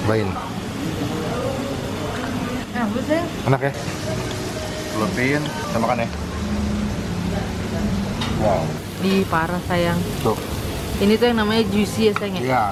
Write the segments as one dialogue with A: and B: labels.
A: Cobain.
B: Betul.
A: Enak ya? Celupin, kita makan ya. Wow.
B: Ih, parah sayang.
A: Tuh.
B: Ini tuh yang namanya juicy ya sayang ya?
A: Iya.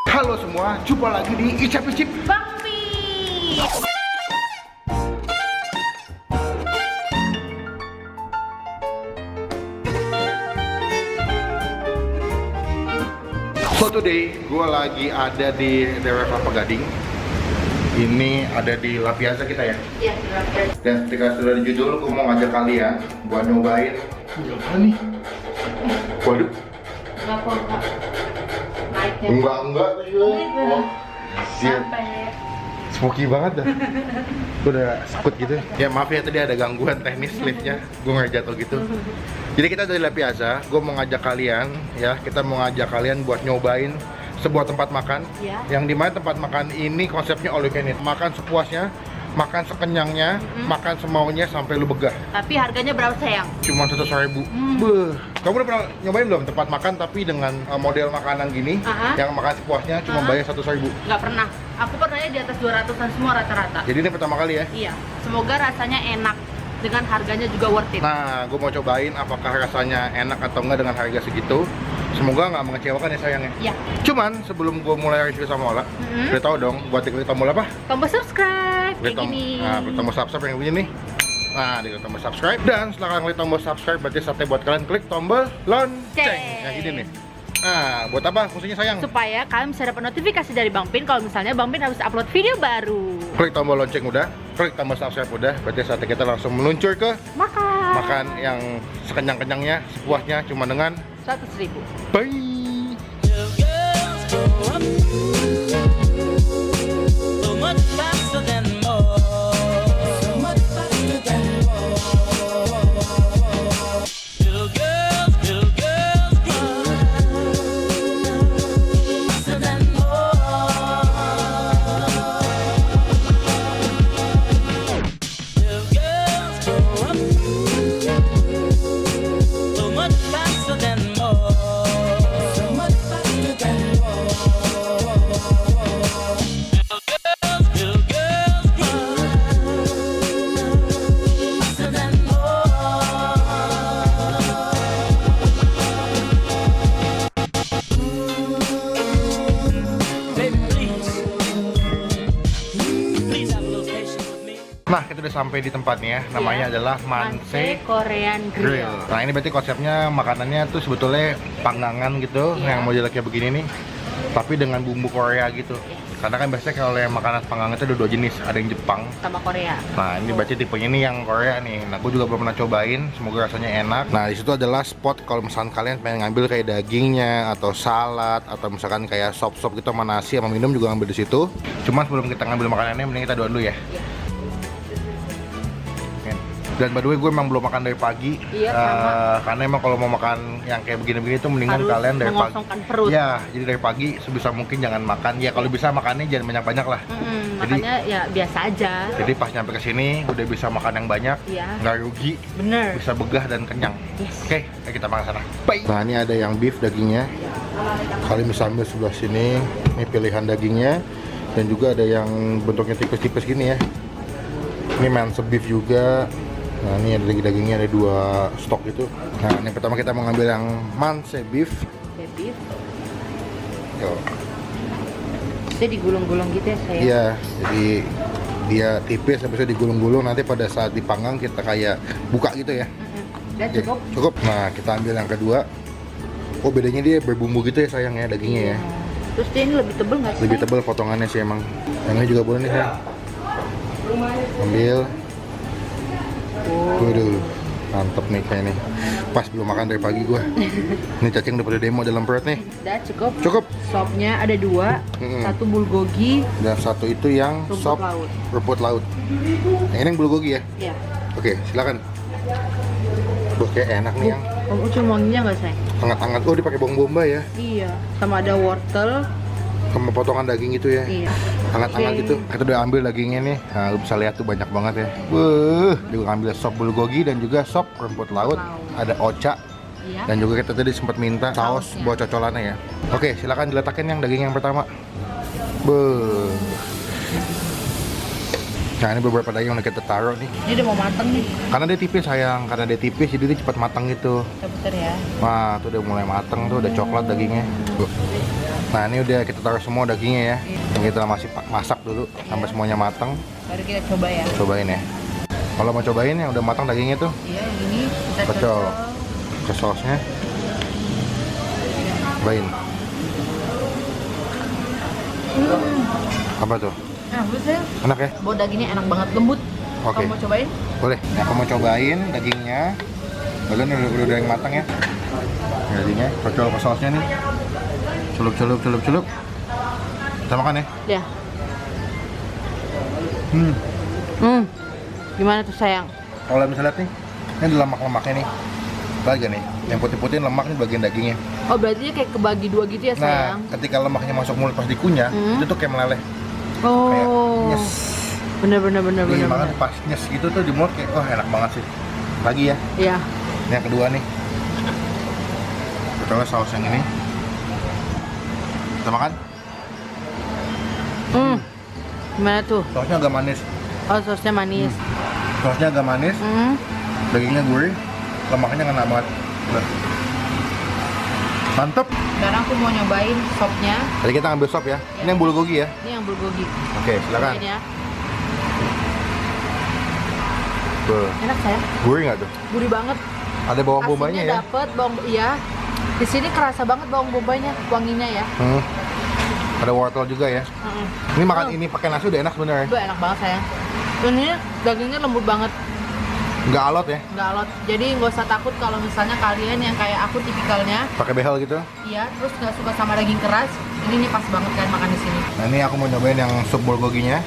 A: Halo semua, jumpa lagi di Icap Icip
B: Bang Pi.
A: So today, gue lagi ada di daerah Kelapa Gading. Ini ada di La Piazza kita ya.
B: Iya,
A: Dan ketika sudah di judul, gue mau ngajak kalian buat nyobain. Apa nih? Waduh.
B: Enggak kok, Kak. Naiknya.
A: Enggak tuh. Oh, shit.
B: Sampai.
A: Smoky banget dah. Gue udah sekut gitu. Ya maaf ya tadi ada gangguan teknis liftnya. Gue nggak jatuh gitu. Jadi kita dari La Piazza. Gue mau ngajak kalian ya. Kita mau ngajak kalian buat nyobain sebuah tempat makan.
B: Ya.
A: Yang dimana tempat makan ini konsepnya all you can eat. Makan sepuasnya, makan sekenyangnya, makan semaunya sampai lu begah.
B: Tapi harganya berapa sayang?
A: Cuma 100.000. Beuh. Kamu udah pernah nyobain belum tempat makan tapi dengan model makanan gini?
B: Aha.
A: Yang makan sepuasnya cuma bayar 100.000.
B: Nggak pernah. Aku pernahnya di atas 200-an semua rata-rata.
A: Jadi ini pertama kali ya?
B: Iya. Semoga rasanya enak dengan harganya juga worth it.
A: Nah, gue mau cobain apakah rasanya enak atau enggak dengan harga segitu. Semoga nggak mengecewakan ya sayangnya.
B: Iya.
A: Cuman sebelum gue mulai review sama Ola, udah tahu dong buat diklik tombol apa?
B: Tombol subscribe
A: Klik
B: kayak gini.
A: Nah, klik tombol subscribe yang begini nih. Nah, diklik tombol subscribe dan setelah kalian klik tombol subscribe berarti saatnya buat kalian klik tombol lonceng. Yang ini nih. Nah, buat apa fungsinya sayang?
B: Supaya kalian bisa dapat notifikasi dari Bang Pin kalau misalnya Bang Pin harus upload video baru.
A: Klik tombol lonceng udah, klik tombol subscribe udah, berarti saatnya kita langsung meluncur ke makan yang sekenyang-kenyangnya, sepuasnya cuma dengan
B: 100.000.
A: bye. Nah, kita udah sampai di tempatnya. Namanya adalah Manse
B: Korean
A: Grill. Nah, ini berarti konsepnya makanannya tuh sebetulnya panggangan gitu, yang modelnya kayak begini nih. Tapi dengan bumbu Korea gitu. Karena kan biasanya kalau yang makanan panggangan itu ada dua jenis, ada yang Jepang
B: sama Korea.
A: Nah, ini berarti tipenya ini yang Korea nih. Nah, gue juga belum pernah cobain. Semoga rasanya enak. Nah, di situ adalah spot kalau misalkan kalian pengen ngambil kayak dagingnya atau salad atau misalkan kayak sop-sop gitu sama nasi sama minum juga ngambil di situ. Cuman sebelum kita ngambil makanannya, mending kita doa dulu ya. Dan by the way, gue emang belum makan dari pagi.
B: Iya, sama.
A: Karena emang kalau mau makan yang kayak begini-begini tuh mendingan
B: Harus
A: kalian dari pagi.
B: mengosongkan perut.
A: Ya, jadi dari pagi sebisa mungkin jangan makan. Ya kalau bisa makannya jangan banyak-banyak lah. Jadi-
B: Makanya ya biasa aja.
A: Jadi pas nyampe ke sini udah bisa makan yang banyak,
B: Iya.
A: nggak rugi,
B: Bener.
A: bisa begah dan kenyang.
B: Yes.
A: Oke, ayo kita makan sana. Bye. Nah, ini ada yang beef dagingnya. Kalian bisa ambil sebelah sini. Ini pilihan dagingnya. Dan juga ada yang bentuknya tipis-tipis gini ya. Ini manse beef juga. Nah, ini ada dagingnya ada dua stok gitu. Nah, ini pertama kita mau ngambil yang manse beef.
B: Beef.
A: Yo.
B: Dia digulung-gulung gitu ya saya.
A: Iya, jadi dia tipis habis itu digulung-gulung, nanti pada saat dipanggang kita kayak buka gitu ya.
B: Dan
A: Oke,
B: cukup.
A: cukup. Nah, kita ambil yang kedua. Oh, bedanya dia berbumbu gitu ya sayang ya dagingnya ya.
B: Terus dia ini lebih tebel nggak sih?
A: Lebih tebal potongannya sih emang. Yang ini juga boleh nih sayang. Ambil. Waduh, mantep nih kayak nih. Pas belum makan dari pagi gua. Ini cacing udah pada demo dalam perut nih.
B: Dan cukup.
A: Cukup.
B: Sopnya ada dua, satu bulgogi,
A: Dan satu itu yang
B: rumput
A: sop
B: laut.
A: rumput laut. Yang ini yang bulgogi ya.
B: Iya.
A: Oke, silakan. Wah, kayak enak nih yang
B: Kamu cuma wanginya nggak sayang?
A: hangat-hangat. Oh, dipakai bawang bombay ya.
B: Iya. Sama ada wortel.
A: Sama potongan daging gitu ya.
B: Iya.
A: Hangat-hangat
B: Oke.
A: gitu. Kita udah ambil dagingnya nih. Nah, lu bisa lihat tuh banyak banget ya. Wah, juga ambil sop bulgogi dan juga sop rumput laut. Ada oca.
B: Iya.
A: Dan juga kita tadi sempat minta saus
B: Sausnya.
A: buat cocolannya ya. Oke, silakan diletakin yang daging yang pertama. Beuh. Nah ini beberapa daging yang udah kita taruh nih.
B: Ini udah mau mateng nih.
A: Karena dia tipis sayang, karena dia tipis jadi dia cepat matang gitu.
B: Puter-puter ya.
A: Wah tuh udah mulai matang tuh, udah coklat dagingnya. Tuh. Nah ini udah kita taruh semua dagingnya ya. Yang kita masih masak dulu sampai semuanya matang.
B: Baru kita coba ya.
A: Cobain ya. Kalau mau cobain yang udah matang dagingnya tuh.
B: Iya, yang ini kita
A: Betul.
B: cocok.
A: Ke sausnya. Cobain. Apa tuh?
B: Nah, saya
A: Enak ya?
B: bau dagingnya enak banget, lembut.
A: Oke.
B: Kamu mau cobain?
A: Boleh. Nah, aku mau cobain dagingnya. Bagian udah yang matang ya. Dagingnya, cocol ke sausnya nih. Celup. Kita makan ya.
B: Ya. Gimana tuh sayang?
A: Kalau misalnya lihat nih, ini ada lemak-lemaknya nih. Lihat gak nih? Yang putih-putih lemak nih bagian dagingnya.
B: Oh berarti dia kayak kebagi dua gitu ya sayang?
A: Nah, ketika lemaknya masuk mulut pas dikunyah, itu tuh kayak meleleh. Kayak
B: Oh.
A: nyes.
B: Bener.
A: Iya, makanya pas nyes gitu tuh di mulut kayak, wah enak banget sih. Lagi ya.
B: Iya.
A: Ini yang kedua nih. Coba saus yang ini. Kita makan.
B: Gimana tuh?
A: Sausnya agak manis.
B: Oh sausnya manis.
A: Sausnya agak manis. Dagingnya gurih. Lemaknya ngena banget. Nah. Mantep.
B: Sekarang aku mau nyobain sopnya.
A: Tadi kita ngambil sop ya. Ini yang bulgogi ya.
B: Ini yang bulgogi.
A: Oke, silakan.
B: Cobain ya.
A: Tuh.
B: Enak sayang.
A: Gurih nggak tuh?
B: Gurih banget.
A: Ada bawang bombanya ya.
B: Dapet bawang, iya. Di sini kerasa banget bawang bombanya, wanginya ya.
A: Ada wortel juga ya. Ini makan ini pakai nasi udah enak sebenarnya.
B: Itu enak banget sayang. Ini dagingnya lembut banget,
A: Nggak alot ya.
B: nggak alot. Jadi nggak usah takut kalau misalnya kalian yang kayak aku tipikalnya,
A: Pakai behel gitu.
B: iya, terus nggak suka sama daging keras. Ini pas banget kan makan di sini.
A: Nah ini aku mau nyobain yang sup bulgoginya.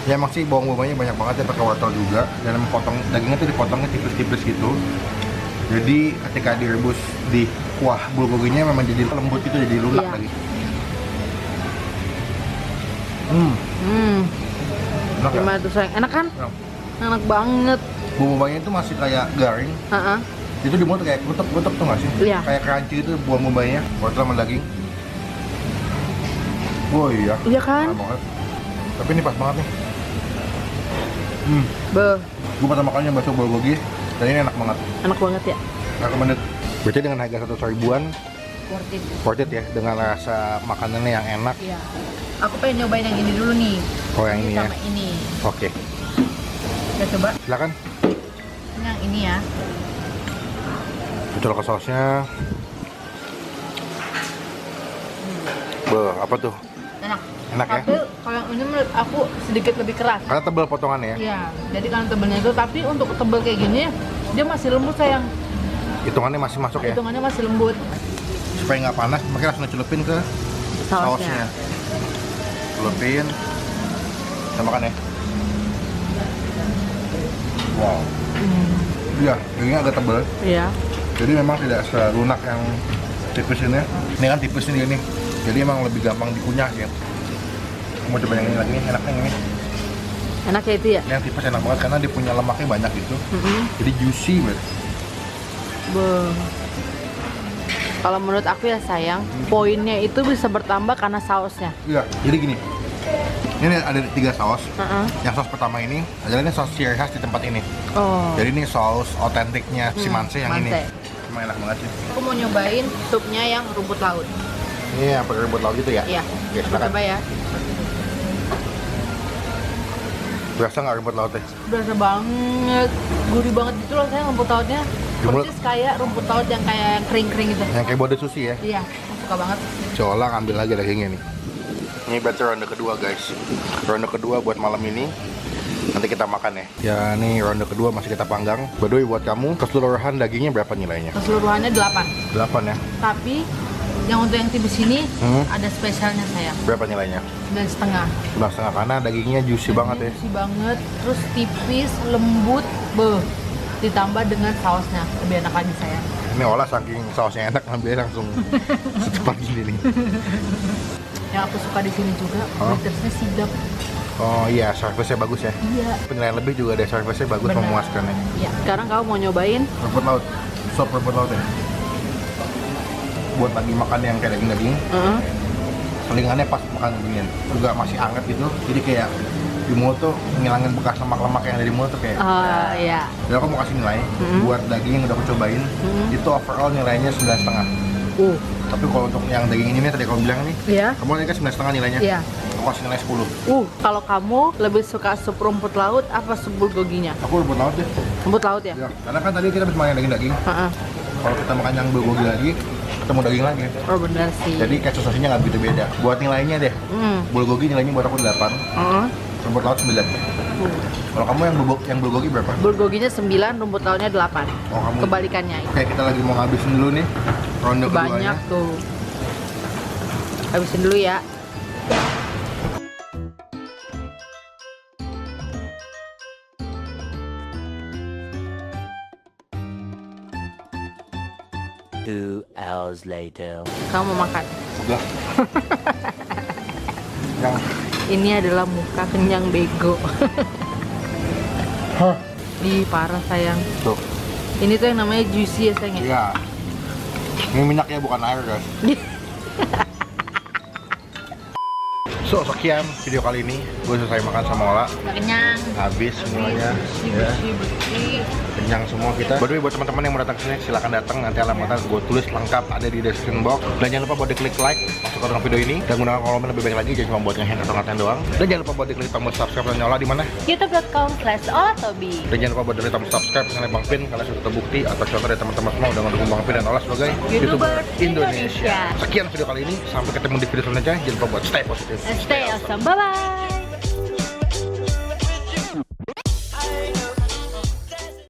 A: Ya emang sih bawang bombanya banyak banget ya, pakai wortel juga. Dan potong dagingnya tuh dipotongnya tipis-tipis gitu. Jadi ketika direbus di kuah bulgoginya memang jadi lembut gitu, jadi lunak
B: Iya.
A: lagi. Enak ya?
B: Gimana tuh sayang? Enak kan?
A: Enak.
B: Enak banget.
A: Bumbu bombanya itu masih kayak garing.
B: Heeh.
A: Itu di mulut kayak gutek-gutek tuh nggak sih?
B: Iya.
A: Kayak crunchy itu bumbu bombanya, wortel sama daging. Wah iya.
B: Iya kan?
A: Enak banget. Tapi ini pas banget nih.
B: Beuh,
A: Gue pertama kalinya bakso bulgogi dan ini enak banget.
B: enak banget ya.
A: Recommended. Berarti dengan harga 100 ribuan,
B: Worth it.
A: worth it ya, dengan rasa makanannya yang enak.
B: Iya. Aku pengen nyobain yang ini dulu nih.
A: Oh yang ini ya.
B: Sama ini.
A: Oke.
B: Kita coba
A: Silakan.
B: ini yang ini ya.
A: Cocol ke sausnya. Beuh, apa tuh?
B: Enak.
A: Enak ya?
B: Tapi kalau yang ini menurut aku sedikit lebih keras.
A: Karena tebal potongannya ya.
B: Iya. Jadi karena tebelnya itu, tapi untuk tebel kayak gini dia masih lembut sayang.
A: Hitungannya masih masuk ya.
B: Hitungannya masih lembut.
A: Supaya nggak panas, makanya langsung celupin ke sausnya. Celupin. Kita makan ya. Wow. Iya, dagingnya agak tebal.
B: Iya.
A: Jadi memang tidak selunak yang tipis ini. Ini kan tipis ini. Jadi emang lebih gampang dikunyah ya. Mau coba yang ini lagi nih, enaknya yang ini.
B: Enak ya itu ya.
A: Ini yang tipis enak banget karena dia punya lemaknya banyak gitu. Jadi juicy banget.
B: Beuh. Kalau menurut aku ya sayang, poinnya itu bisa bertambah karena sausnya.
A: Iya, jadi gini. Ini ada 3 saus.
B: Heeh.
A: Yang saus pertama ini adalah ini saus ciri khas di tempat ini.
B: Oh.
A: Jadi ini saus otentiknya si Manse yang
B: Manse.
A: ini. Emang enak banget sih.
B: Aku mau nyobain supnya yang rumput laut.
A: Ini yang pakai rumput laut gitu ya?
B: Iya.
A: Oke,
B: Aku
A: silakan.
B: coba ya.
A: Berasa nggak rumput lautnya?
B: Berasa banget, gurih banget gitu loh sayang rumput lautnya.
A: Di mulut?
B: Persis kayak rumput laut yang kayak kering-kering gitu.
A: Yang kayak bode sushi ya?
B: Iya, aku suka banget.
A: Coba ambil lagi dagingnya nih. Ini berarti ronde kedua guys. Ronde kedua buat malam ini. Nanti kita makan ya. Ya ini ronde kedua masih kita panggang. By the way, buat kamu keseluruhan dagingnya berapa nilainya?
B: Keseluruhannya 8.
A: 8 ya.
B: Tapi yang untuk yang tipis ini ada spesialnya sayang.
A: Berapa nilainya?
B: 9,5.
A: 9,5 karena dagingnya juicy banget ya.
B: Juicy banget, terus tipis, lembut, beuh. Ditambah dengan sausnya, lebih enak lagi sayang.
A: Ini olah saking sausnya enak ngambilnya langsung secepat gini nih.
B: Yang aku suka di sini juga, waitersnya sigap.
A: Oh iya, service-nya bagus ya.
B: Iya.
A: Penilaian lebih juga ada service-nya bagus,
B: Benar.
A: memuaskan ya.
B: Iya. Sekarang kamu mau nyobain?
A: Rumput laut, sop rumput laut ya. Buat lagi makan yang kayak daging-daging, selingannya pas makan beginian juga masih anget gitu, jadi kayak di mulut tuh ngilangin bekas lemak-lemak yang ada di mulut tuh kayak.
B: Oh iya.
A: Jadi aku mau kasih nilai buat daging yang udah aku cobain, itu overall nilainya 9,5. Tapi kalau untuk yang daging ini nih tadi kamu bilang nih,
B: Iya.
A: kamu tadi kan 9,5 nilainya.
B: Iya.
A: Aku kasih nilai 10.
B: Kalau kamu lebih suka sup rumput laut apa sup bulgoginya?
A: Aku rumput laut deh.
B: Rumput laut ya?
A: Ya, karena kan tadi kita habis makan daging-daging.
B: Heeh.
A: Kalau kita makan yang bulgogi lagi, ketemu daging lagi.
B: Oh benar sih.
A: Jadi kayak sensasinya nggak begitu beda. Buat nilainya deh, bulgogi nilainya buat aku 8, rumput laut 9. Kalau kamu yang bulgogi berapa?
B: Bulgoginya 9, rumput lautnya 8.
A: Oh, kamu.
B: Kebalikannya.
A: Oke, kita lagi mau ngabisin dulu nih ronde keduanya.
B: Banyak tuh. Habisin dulu ya.
C: Two hours later.
B: Kamu mau makan?
A: Udah. Yang
B: Ini adalah muka kenyang bego.
A: Hah?
B: Ih parah sayang.
A: Tuh.
B: Ini tuh yang namanya juicy ya sayang ya?
A: Iya. Ini minyaknya bukan air, guys. So, sekian video kali ini. Gue selesai makan sama Ola.
B: Kenyang.
A: Habis semuanya. Ya.
B: Bersih.
A: Kenyang semua kita. By the way, buat teman-teman yang mau datang ke sini, silakan datang. Nanti alamatnya gue tulis lengkap ada di description box. Dan jangan lupa buat diklik like masuk ke dalam video ini dan gunakan kolom lebih baik lagi, jangan cuma buat nge-hand atau ngatain doang. Dan jangan lupa buat diklik tombol subscribe dan nyala di mana.
B: youtube.com/olatobi.
A: Dan jangan lupa buat diklik tombol subscribe dengan Bang Pin karena sudah terbukti atau contoh dari teman-teman semua udah ngedukung Bang Pin dan Ola sebagai
B: YouTuber Indonesia.
A: Sekian video kali ini, sampai ketemu di video selanjutnya. Jangan lupa buat stay positif.
B: Stay awesome. Bye bye.